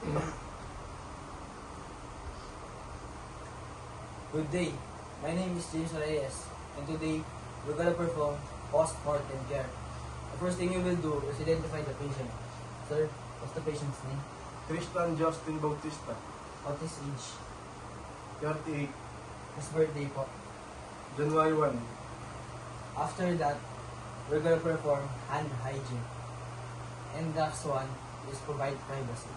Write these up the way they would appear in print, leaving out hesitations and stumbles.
Good day. My name is James Reyes, and today we're gonna perform post-mortem care. The first thing you will do is identify the patient. Sir, what's the patient's name? Tristan Justin Bautista, What is age? 38, His birthday po. January 1. After that, we're gonna perform hand hygiene. And the next one is provide privacy.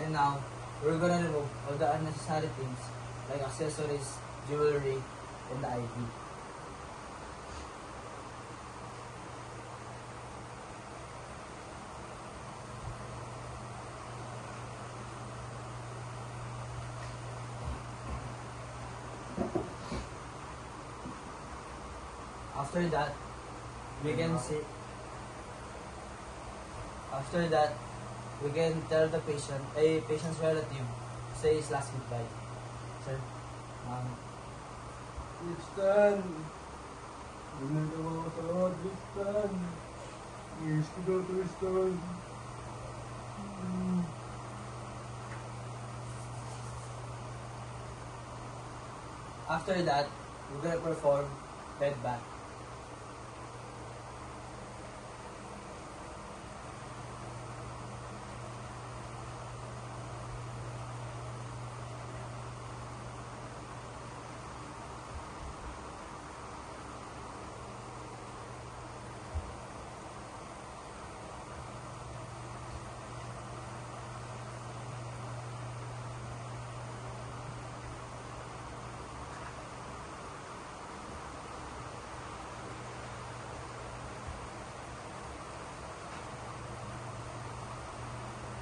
And now, we're gonna remove all the unnecessary things like accessories, jewelry, and the ID. After that, we can see. After that, we can tell the patient, a patient's relative, say his last goodbye. Sir, Tristan! Bumili ako sa Tristan! Miss ko daw, Tristan! after that, we're gonna perform bed bath.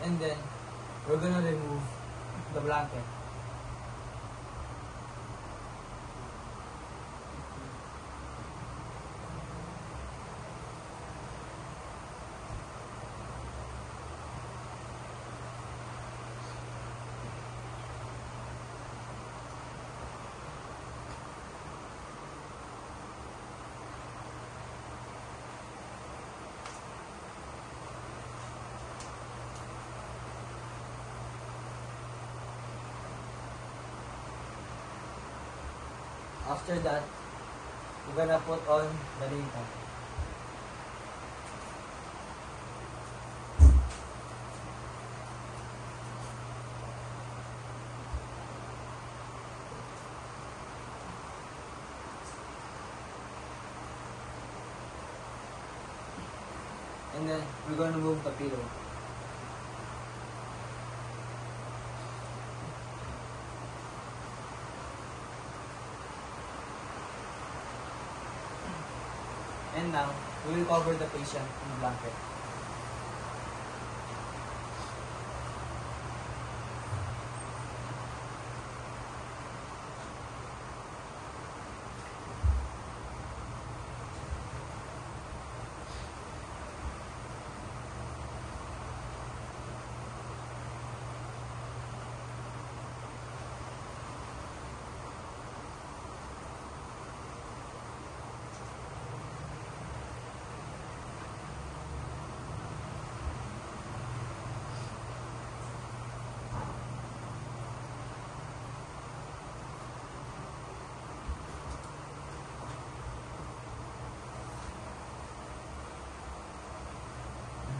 And then, we're gonna remove the blanket. After that, we're gonna put on the name tag. And then we're gonna move the pillow. And now, we will cover the patient in blanket.